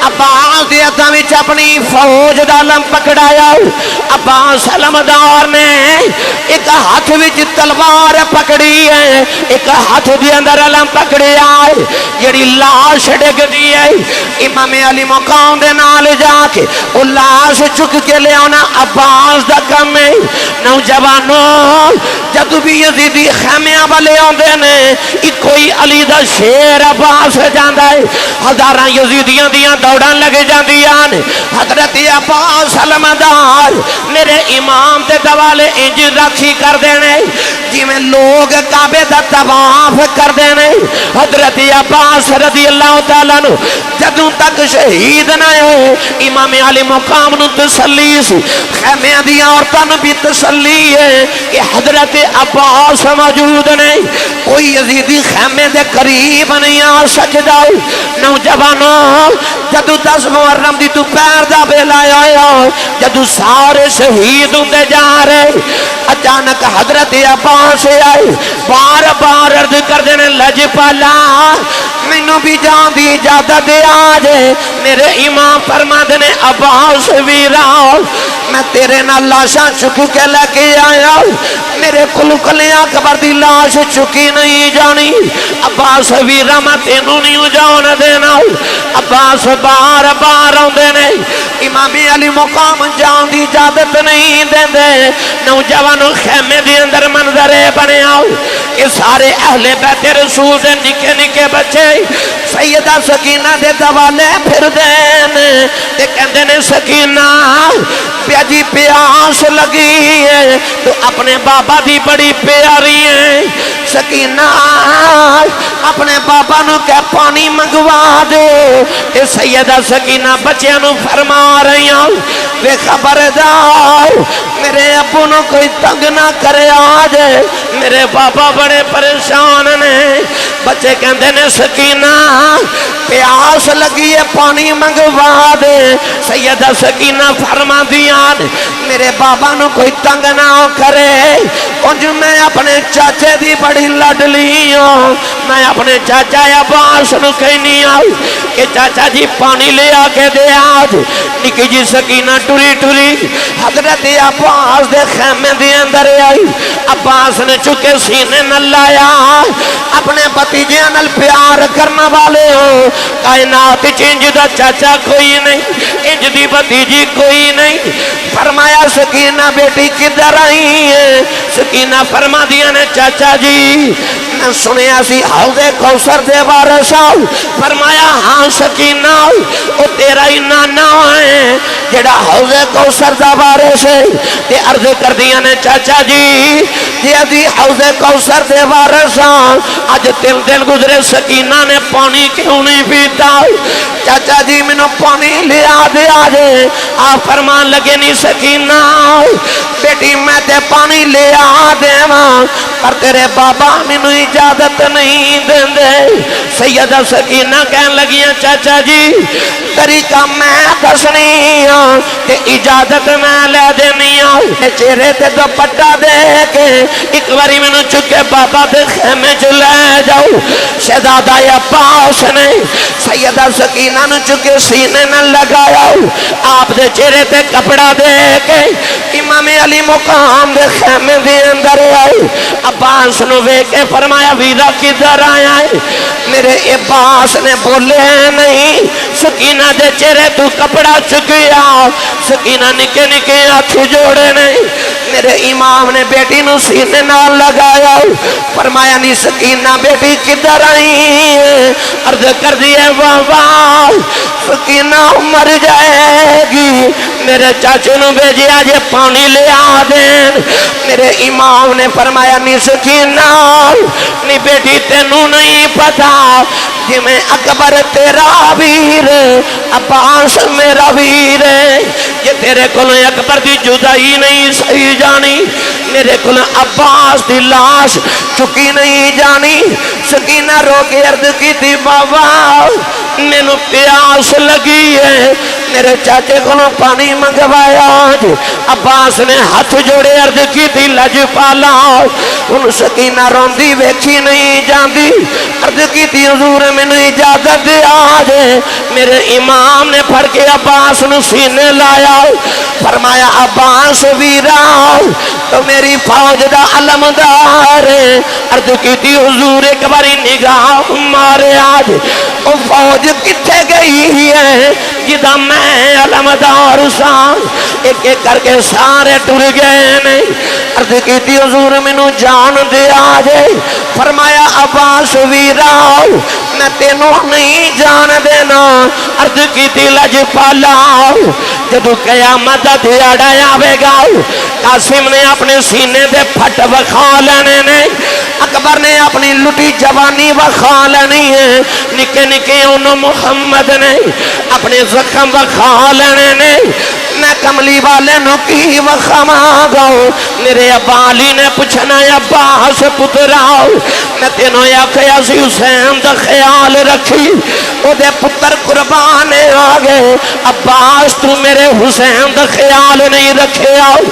[SPEAKER 1] عباس دے ہتھاں وچ اپنی فوج دا علم پکڑایا۔ عباس علمدار نے ایک ہاتھ وچ تلوار پکڑی ہے، ایک ہاتھ دے اندر علم پکڑیا ہے، جڑی لاش ڈگ دی ہے امام علی مقام دے نال جا کے او لاش چک کے لے آنا عباس دا کم ہے۔ نوجوانوں جدو بھی یزیدی خیمیاں والے آندے نے کوئی علی دا شیر عباس جاندا ہے، ہزاراں یزیدیاں دیاں دوڑاں لگ جاندیاں نے۔ حضرت عباس علمدار میرے امام تے دوالے انج راکھی کر دینے جی میں لوگ کعبے دا طواف کر دینے۔ حضرت عباس رضی اللہ تعالیٰ نو جدوں تک شہید نہ ہوئے امام علی مقام نو تسلی سی، خیمیاں دیاں عورتاں نو بھی تسلی ہے کہ حضرت عباس موجود نہیں، کوئی یزیدی خیمے دے قریب نہیں آ سکدا۔ نوجوانوں جدو 10 محرم دی تو پیر دا بیلا آیا، جدو سارے شہید ہوندے جا رہے، اچانک حضرت عباس آئے، بار بار عرض کر دینے لجپالا مینوں بھی جان دی اجازت دے آجے۔ میرے امام فرما دینے عباس ویرا میں تیرے نہ لاشاں چک کے لے کے آیا، میرے کلکلیاں قبر دی لاش چکی نہیں جانی۔ عباس ویرا میں تینوں نہیں جان دینا۔ عباس بار بار آندے نے، امام علی مقام جان دی اجازت نہیں دیں دے۔ نوجوانوں خیمے دی اندر منظرے بنے آؤ کہ سارے اہل بیت رسول دے نکے نکے بچے سیدہ سکینہ دے دوالے پھر دین تے کہندے نے سکینہ پیاجی پیاس لگی ہے تو اپنے بابا دی بڑی پیاری ہے، سکینہ اپنے بابا نو کہ پانی منگوا دے۔ تے سیدہ سکینہ بچیاں نو فرما رہی ہوں بے خبردار میرے ابو نو کوئی تنگ نہ کرے آج، میرے بابا بڑے پریشان نے۔ بچے کہندے نے سکینہ پیاس لگی ہے پانی منگوا دے۔ سیدہ سکینہ فرما دیان میرے بابا نو کوئی تنگ نہ کرے، انج میں اپنے چاچے دی بڑی لڈلی ہوں، میں اپنے چاچا عباس نو کہنی آؤ کہ چاچا جی پانی لے آکے دے آج۔ نکی جی سکینہ ٹوری ٹوری حضرت عباس دے خیمے دے اندر آئی، عباس نے چکے سینے نہ لایا، اپنے بھتیجے نال پیار کرنا والے ہو، کائنات انج دا چاچا کوئی نہیں، انج دی بھتیجی کوئی نہیں۔ فرمایا سکینہ بیٹی کدھر آئی ہے؟ سکینہ فرما دیا نے چاچا جی میں سنیا سی حوض کوثر دے وارث آؤ۔ فرمایا ہاں سکینہ او تیرا ہی نانا ہے جڑا حوض کوثر دا وارث ہے۔ تے عرض کر دیا نے چاچا جی جی حوض کوثر دے وارث آؤ، آج 3 دن گزرے سکینہ نے پانی کیوں نہیں پیتا؟ چاچا جی میں نے پانی لیا دے آجے۔ آپ فرمان لگے نہیں سکینہ بیٹی میں تے پانی لیا دے ماں پر تیرے بابا میں نے اجازت نہیں دیں دے۔ سیدہ سکینہ کہنے لگیاں چاچا جی طریقہ میں دسنی ہوں تے اجازت میں لے دینی ہوں۔ چہرے تے دوپٹہ دے کے ایک باری میں نے چکے بابا دے خیمے چ لے جاؤ۔ شہزادہ عباس نے سیدہ سکینہ نے چکے سینے میں لگایا، آپ دے چہرے تے کپڑا دے کے امام علی مقام دے خیمے دے اندر آئے۔ عباس نو وے کے فرمایا ویرا کدھر آیا ہے؟ میرے عباس نے بولے نہیں، سکینہ دے چہرے تو کپڑا چکیا۔ سکینہ نکے نکے ہاتھ جوڑے نہیں، میرے امام نے بیٹی نو سینے نال لگایا، فرمایا نہیں سکینہ بیٹی کدھر آئی؟ عرض کر دیے بابا سکینہ مر جائے گی، میرے چاچے نو بھیجے آج پانی لے آ دین۔ میرے امام نے فرمایا نہیں سکینہ نہیں بیٹی تینوں نہیں پتا جی میں اکبر تیرا ویر عباس میرا ویر ہے، یہ تیرے کو اکبر دی جدائی نہیں صحیح جانی، میرے کو عباس دی لاش چکی نہیں جانی۔ سکینہ رو کے عرض کی تھی بابا میں نو پیاس لگی ہے، میرے چاچے کو پانی منگوایا۔ عباس نے ہاتھ جوڑے عرض کی تھی لج پالا، ان سکینہ روندی ویکھی نہیں جاندی، عرض کی تھی حضور میں نے اجازت دے آجے۔ میرے امام نے پھڑ کے عباس نو سینے لایا، فرمایا عباس ویرا تو میری فوج دا علمدار ہے، عرض کی تھی حضور ایک باری نگاہ مارے آج او فوج کتھے گئی ہے جدہ میں علمدار سان، ایک ایک کر کے سارے ٹر گئے نہیں۔ عرض کی تھی حضور میں نو جان دے آجے، فرمایا عباس ویرا میں تینوں نہیں جان دینا، عرض کی تھی لج پالا جدو قیامت دیاڑا آوے گا قاسم نے اپنے سینے دے پھٹ وکھا لینے نے، اکبر نے اپنی لٹی جوانی وکھا لینی ہے، نکے نکے انہوں محمد نے اپنے زخم وکھا لینے نے، میں کملی والے نو کی وکھاواں گا۔ میرے ابالی نے پوچھنا عباس پتراؤ میں تینوں یا کیاسی حسین دا خیال رکھی، او دے پتر قربان آگے، عباس تو میرے حسین دا خیال نہیں رکھے آؤ،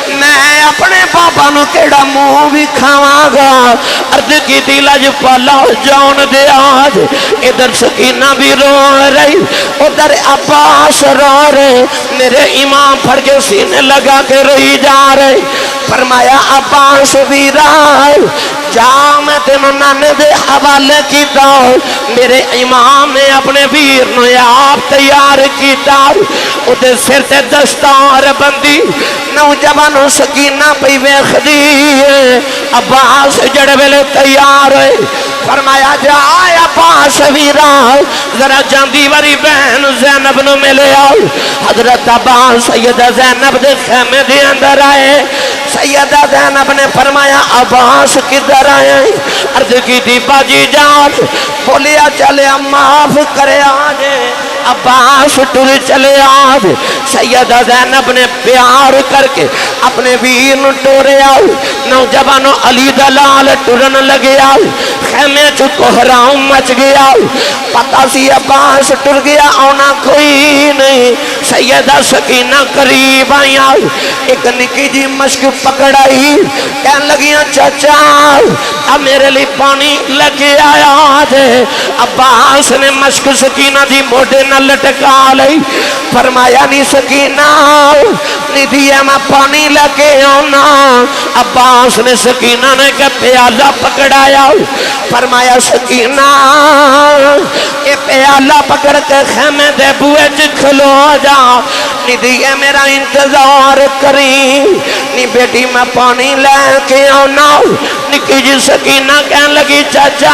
[SPEAKER 1] میں اپنے بابا نو کیڑا منہ بھی کھاواں گا۔ عرض کی تھی لج پالا جان دے آج، ادھر سکینہ بھی رو رہی ادھر عباس رو رہے، میرے امام پھڑ کے سینے لگا کے رہی جا رہے۔ فرمایا عباس ویرا جا میں تینوں نانے دے حوالے کیتا، میرے امام نے اپنے ویر نو آپ تیار کیتا، ادھے سر تے دستار بندی نوجوانوں سکینہ پہ ویخ دی، عباس جڑ ویلے تیار ہے، فرمایا جا عباس ویرا ذرا جاندی وری بہن زینب نو ملے آؤ۔ حضرت عباس سیدہ زینب دے خیمے دے اندر آئے، سیدہ زینب نے فرمایا عباس کدھر آئے؟ عرض کی تھی باجی جان بولیا چلے معاف کرے آجے، عباس ٹر چلے آج۔ سیدہ زینب نے پیار کر کے اپنے ویر نو ٹورے آؤ، نوجوانوں علی دلال ٹرن لگے آؤ، خیمے چو کوہراؤں مچ گیا، پتہ سی عباس ٹر گیا آنا کوئی نہیں۔ سیدہ سکینہ قریب آئی آؤ، ایک نکی جی مشک پکڑائی، کہن لگیاں چچا اب میرے لیے پانی لگے آیا دے۔ عباس نے مشک سکینہ دی موڑے نہ لٹکا لئی، فرمایا نہیں سکینہ نہیں دیا میں پانی لگے آنا۔ عباس نے سکینہ نے کہ پیالہ پکڑایا، فرمایا سکینہ یہ پیالہ پکڑ کے خیمے دے بوئے کھلو جا، نہیں دیا میرا انتظار کری، نہیں بیٹی میں پانی لے کے آنا۔ نکی جی سکینہ کہنے لگی چاچا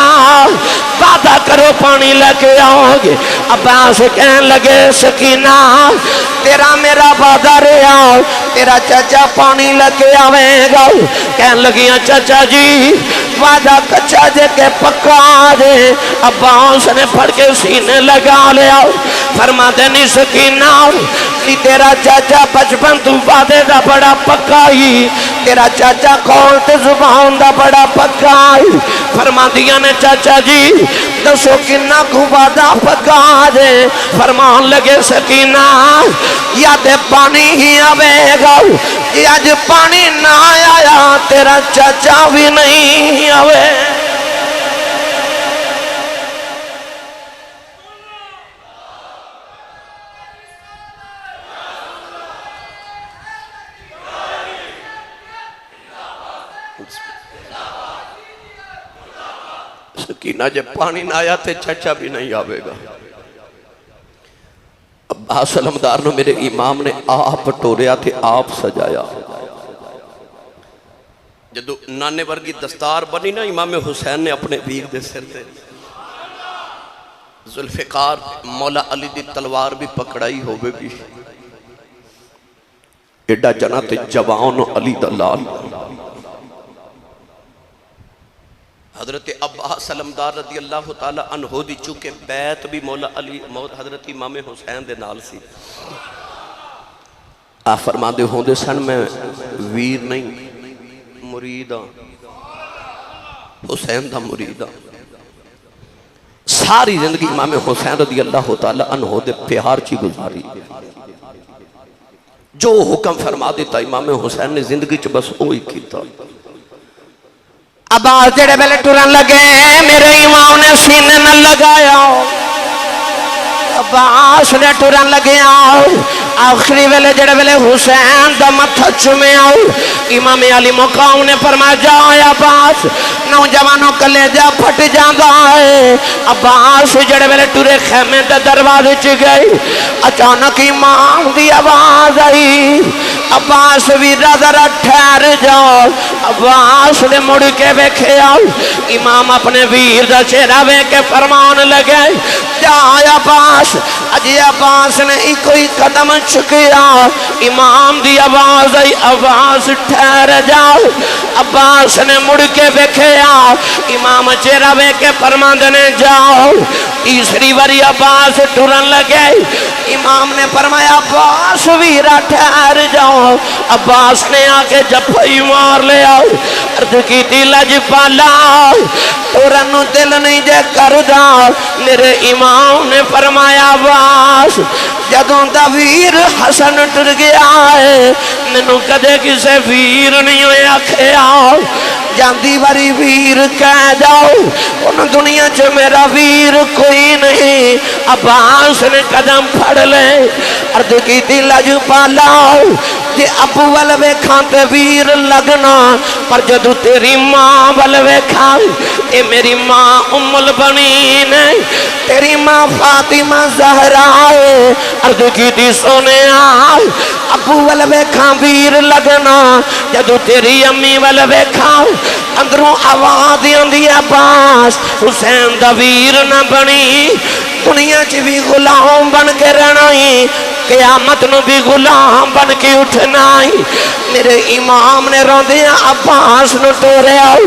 [SPEAKER 1] وعدہ کرو پانی لے کے آؤ گے۔ عباس کہنے لگے سکینہ تیرا میرا وعدہ رہا، تیرا چاچا پانی لے کے آویں گا۔ کہنے لگیاں چاچا جی وعدہ کچا جے کے پکا دے۔ عباس نے پھڑ کے سینے لگا لیا، فرما دے نہیں سکینہ نہیں تیرا چاچا بچپن تو وعدے دا بڑا پکا ہی، تیرا چاچا کون تے زبان دا بڑا پکا ہی۔ فرما دیا نے چاچا جی دسو کنہ کو وعدہ پکا دے۔ فرمان لگے سکینہ یا دے پانی ہی آوے گا، یا جو پانی نہ آیا تیرا چاچا بھی نہیں آوے۔ سکینہ جب پانی نہ آیا تے چچا بھی نہیں آوے گا۔ عباس علمدار نے میرے امام نے آپ ٹوریا تھے، آپ سجایا، جدو نانے ورگی دستار بنی نا امام حسین نے اپنے ویر دے سر دے ذوالفقار مولا علی دی تلوار بھی پکڑائی ہوئے گی ایڈا جنات جوان علی دلال حضرت عباس علمدار رضی اللہ تعالی عنہ دی چونکہ بیعت بھی مولا علی حضرت امام حسین دے نال سی آپ فرما دے ہوں دے سن میں ویر نہیں مریدہ حسین دا مریدہ ساری زندگی امام حسین رضی اللہ تعالی عنہ دے پیار چی گزاری جو حکم فرما دیتا امام حسین نے زندگی چ بس وہی کیتا
[SPEAKER 2] عباس جڑے ویلے ٹرن لگے میرے امام نے سینے نہ لگایا عباس نے ٹرن لگے آخری ویلے جڑے ویلے حسین دا متھا چومے امام علی مقام نے فرمایا جا عباس نوجوانوں کلیجہ پھٹ جاندا ہے عباس جڑے ویلے ٹرے خیمے دے دروازے چ گئی اچانک امام دی آواز آئی عباس ویرا ذرا ٹھہر جاؤ عباس نے مڑ کے ویکھے امام اپنے ویر دا چہرہ ویکھ کے فرمان لگے جا عباس اجی عباس نے کوئی قدم چکیا امام دی آواز آئی عباس ٹھہر جاؤ عباس نے مڑ کے ویکھے امام چہرہ ویکھ کے فرمان دینے جاؤ تیسری باری عباس ٹرن لگے امام نے فرمایا عباس ویرا ٹھہر جاؤ عباس نے آکے جپائی مار لے عرض کی تھی لج پالا ٹرن دل نہیں جے کر دا میرے امام نے فرمایا عباس جدوں دا ویر حسن ٹر گیا ہے مینوں کدے کسے ویر نہیں ہوئے آکھیا جاندی باری ویر کہہ جاؤ ان دنیا چ میرا ویر کوئی نہیں عباس نے قدم پھڑ لے عرض کی تھی لج پالا جے ابو والوے کھانتے ویر لگنا پر جدو تیری ماں والوے کھان اے میری ماں ام البنین تیری ماں فاطمہ زہرا ہے عرض کی تھی سونے آئے ابو والوے کھان ویر لگنا جدو تیری امی والوے کھان اندروں آواز اندی عباس حسین دا ویر نہ بنی دنیا چی بھی غلام بن کے رہنا ہی قیامت نو بھی غلام بن کے اٹھنا ہی میرے امام نے روندیا عباس نو ٹورے آؤ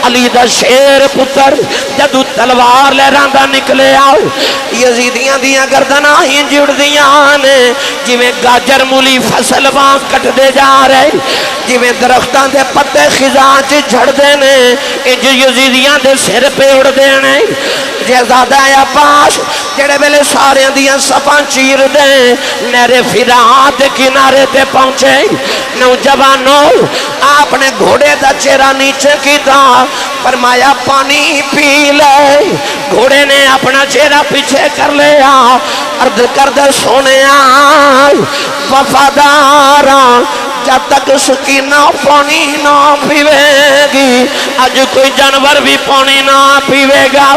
[SPEAKER 2] علی دا شیر پتر جدو تلوار لے راندہ نکلے آؤ یزیدیاں دیاں گردنا ہی جڑ دیاں نے جویں گاجر مولی فصل وہاں کٹ دے جا رہے جویں درختان دے پتے خزاں چی جھڑ دینے انج یزیدیاں دے سر پہ اڑ دینے جہزادہ عباس جڑے ویلے سارے دیاں سپاں چیر دیں میرے فرات کنارے تے پہنچے نوجوانوں آپ نے گھوڑے دا چہرہ نیچے کی تھا فرمایا پانی پی لے گھوڑے نے اپنا چہرہ پیچھے کر لیا عرض کر دے سونے وفادارا جب تک سکینہ پانی نہ پیوے گی آج کوئی جانور بھی پانی نہ پیوے گا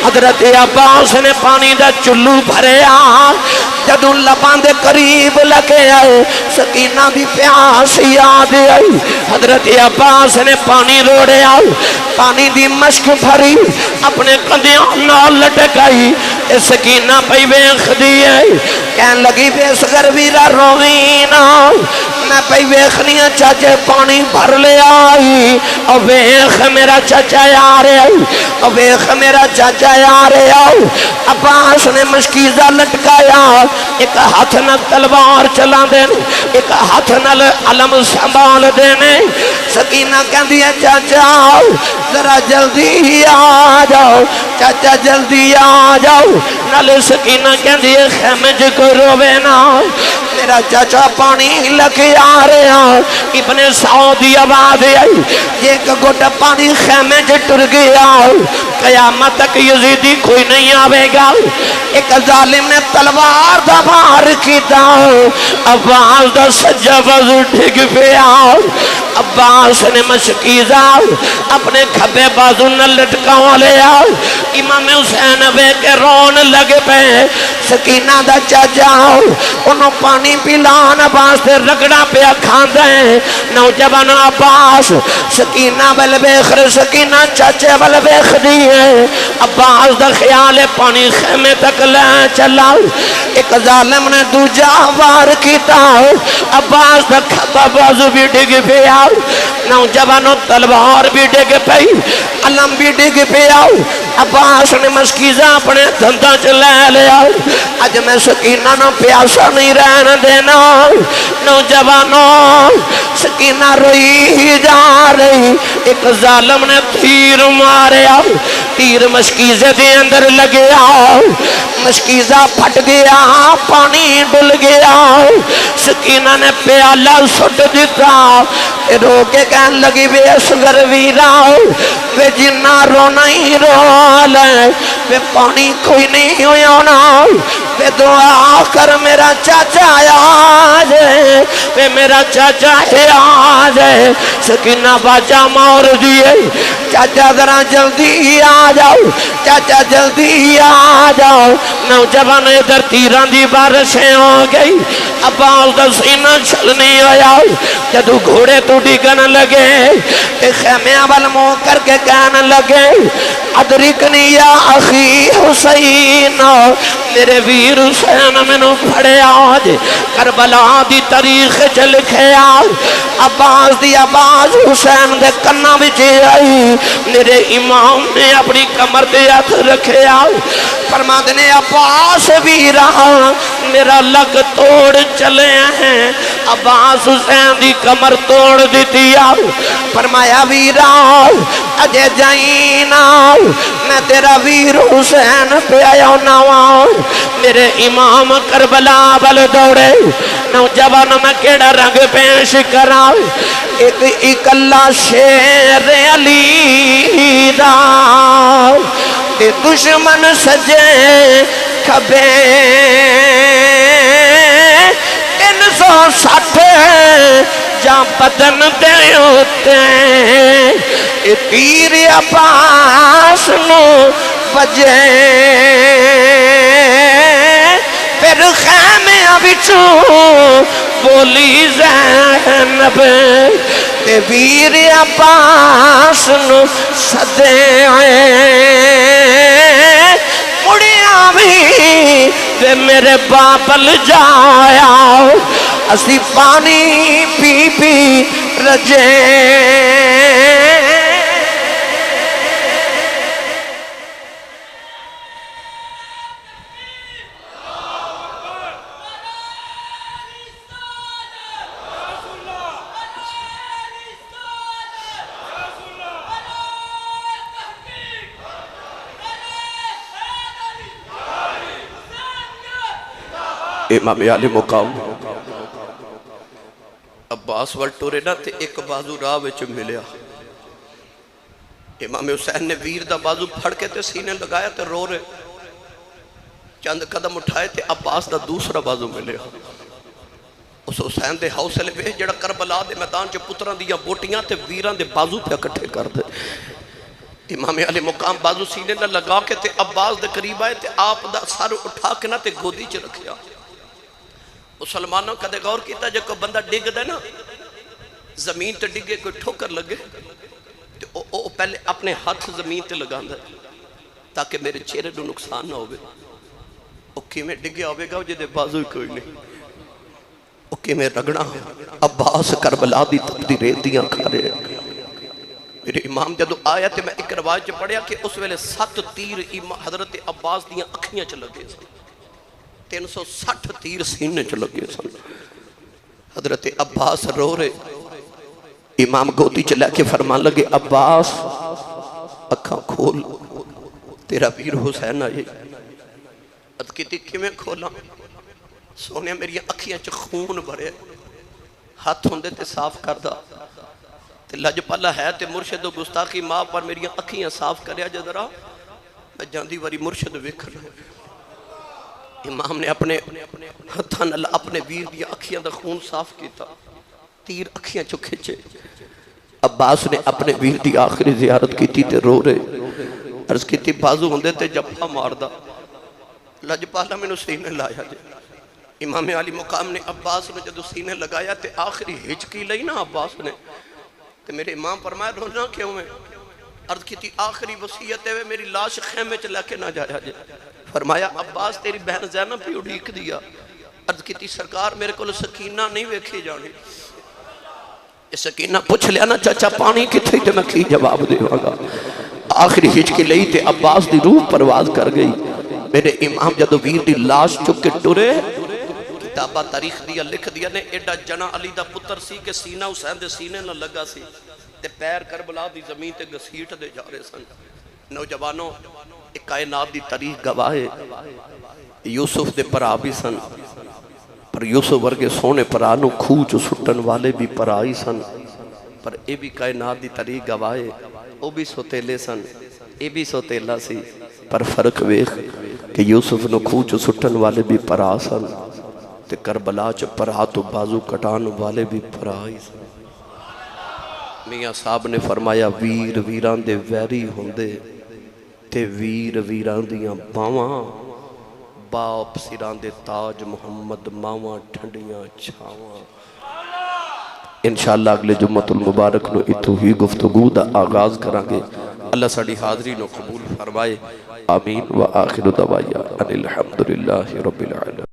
[SPEAKER 2] حضرت عباس نے پانی دا چلو بھرے جدو لبان دے قریب لگے آئے سکینہ بھی پیاس یاد آئی حضرت عباس نے پانی روڑے آئے پانی دی مشک بھری اپنے قدیاں نہ لٹکائی سکینہ پہ ویخ دی آئی کہن لگی بیسگر ویرا روینا میں پہ ویخنیاں چاچے پانی بھر لے آئی اور ویخ میرا چاچا یارے آئی اور ویخ میرا چاچا یارے آئی عباس نے مشکیزہ لٹکایا ایک ہاتھ نہ تلوار چلا دینے ایک ہاتھ نہ علم سنبھال دینے سکینہ کہن دیا چاچا ذرا جلدی آ جاؤ چاچا جلدی آ جاؤ نالے سکینہ کہن دیا خیمے جو کوئی روے نا میرا چاچا پانی لکے آ رہے ہیں ابن سعودی آواز آئی ایک گھٹ پانی خیمے جو ٹر گیا قیامت تک یزیدی کوئی نہیں آوے گا ایک ظالم نے تلوار دا بار کیتا آواز دا سجا وزر ٹھگ پہ آؤ عباس نے مشکیزہ اپنے کھبے بازو نہ لٹکاؤں لیا امام حسین بے کے رون لگ پہ سکینہ دا چاچا انہوں پانی پلان عباس سے رگڑا پہ کھان دیں نوجوان عباس سکینہ بل بیخر سکینہ چاچے بل بیخ دیئے عباس دا خیال پانی خیمے تک لے چلا ایک ظالم نے دوجہ وار کیتا عباس دا کھبا بازو بھی ڈگ پیا نوجوانوں تلوار بھی ڈگ پئی علم بھی ڈگ پیا عباس نے مسکیزہ اپنے دھندہ چلے لیا اج میں سکینہ نہ پیاسا نہیں رہن دینا نوجوانوں سکینہ روئی جا رہی ایک ظالم نے تیر ماریا تیر مشکیزے دے اندر لگیا مشکیزہ پھٹ گیا پانی ڈل گیا سکینہ نے پیالہ سٹ دیتا رو کے کہن لگی بے اصغر ویرا بے جنہ رونا ہی رو لے بے پانی کوئی نہیں ہونا بے دعا کر میرا چاچا آجے بے میرا چاچا آجے سکینہ باچا مور دیئے چاچا ذرا جلدی آجاؤ چاچا جلدی آجاؤ نوجوان ادھر تیران دی بارشیں ہو گئی عباس دا سینہ چھلنی آیا جدو گھوڑے تو ڈگن لگے خیمے اول مو کر کے کہنے لگے ادرکنی یا اخی حسین میرے ویر حسین منو پھڑے آج کربلا دی تاریخ چل کھے آج عباس دی عباس حسین دے کنہ بچے آئی میرے امام نے اپنی کمر دے ہاتھ رکھے آج فرما دینے عباس بھی رہا میرا لگ توڑ چلے ہیں عباس حسین دی کمر توڑ دیتی آج فرمایا ویرا اجے جائینا میں تیرا ویر حسین پہ آیا نواں میرے امام کربلا بل دوڑے نوجوان میں کیڑا رنگ پیش کرا ایک اکلا شیر علی دا تے دشمن سجے کھبے 360 جا بدن دے ہوتے تیر عباس نو بجے پھر خیمے بچوں بولی زینب تے ویر عباس نو سدے مڑیاں بھی تے میرے بابل جایا اسی پانی پی پی رجے
[SPEAKER 1] امام علی مقام عباس والٹورے نہ تے ایک بازو راہ وچ ملیا امام حسین نے ویر دا بازو پھڑ کے تے سینے لگایا تے رو رہے چند قدم اٹھائے تے عباس دا دوسرا بازو ملیا اس حسین دے حوصلے پہ جڑا کربلا دے میدان چ پتراں دیاں بوٹیاں تے ویراں دے بازو پہ اکٹھے کر دے امام علی مقام بازو سینے نہ لگا کے تے عباس دے قریب آئے تے آپ دا سر اٹھا کے نہ تے گودی چ رکھیا مسلمانوں کدے غور کیتا جے کوئی بندہ ڈگ دے نا زمین تے ڈگے کوئی ٹھوکر لگے تے او پہلے اپنے ہاتھ زمین تے لگاندا تاکہ میرے چہرے نو نقصان نہ ہوئے او کیویں ڈگیا ہوئے گا جے دے بازو کوئی نہیں او کیویں رگڑا عباس کربلا دی تپدی ریتیاں کھا رہے میرے امام جدو آیا تے میں ایک روایت پڑھیا کہ اس ویلے 7 تیر حضرت عباس دیاں اکھیاں چ لگے 360 تیر سینے چ لگے سن حضرت عباس رو رہے امام گودی چ لے کے فرمان لگے عباس اکھاں کھول تیرا ویر حسین آئے اد کی تکی میں کھولا سونے میری اکھیاں چ خون بھرے ہاتھ ہوندے تے صاف کردہ تے لج پالا ہے تے مرشد و گستاخی ماں پر میری اکھیاں صاف کریا جدرا میں جاندی واری مرشد ویکھنا امام نے اپنے ہتھاں نال اپنے ویر دی اکھیاں دا خون صاف کیتا تیر اکھیاں چو کھچے عباس نے اپنے ویر دی آخری زیارت کی تے رو رہے عرض کی بازو ہوندے تے جفا ماردہ لجپالا میں نو سینے لایا جے امام علی مقام نے عباس نے جدو سینے لگایا تے آخری ہچکی لئی نا عباس نے تے میرے امام فرمایا رونا کیوں ہے عرض کی آخری وصیت ہے میری لاش خیمے چ لے کے نہ جایا جے فرمایا عباس تیری بہن زینب بھی اڑیک دیا عرض کی سرکار میرے کو سکینہ نہیں ویکھی جانی سکینہ پوچھ لیا نا چاچا پانی کتھے تے میں کی جواب دے گا آخری ہچکی لئی تے عباس دی روح پرواز کر گئی میرے امام جدو ویر دی لاش چکے ٹورے کتابہ تاریخ دیا لکھ دیا نے ایڈا جنا علی دا پتر سی کہ سینہ حسین دے سینے نہ لگا سی تے پیر کربلا دی زمین تے گسیٹ دے جا رہے سن نوجوانوں ایک کائنات دی تاریخ گواہے یوسف دے پرا بھی سن پر یوسف ورگے سونے پرانو کھوچ سٹن والے بھی پرائی سن پر اے بھی کائنات دی تاریخ گواہے او بھی سوتیلے سن اے بھی سوتیلہ سی پر فرق ویخ کہ یوسف نو کھوچ سٹن والے بھی پرا سن تے کربلا چ پرا تو بازو کٹان والے بھی پرائی سن میاں صاحب نے فرمایا ویر ویران دے ویری ہوندے تے ویر ویران دیاں باواں باپ سران دے تاج محمد ماواں ٹھنڈیاں چھاواں انشاءاللہ اگلے جمعۃ المبارک نو اتو ہی گفتگو دا آغاز کرانگے اللہ ساڑی حاضری نو قبول فرمائے آمین و آخر دعوایا ان الحمدللہ رب العالمین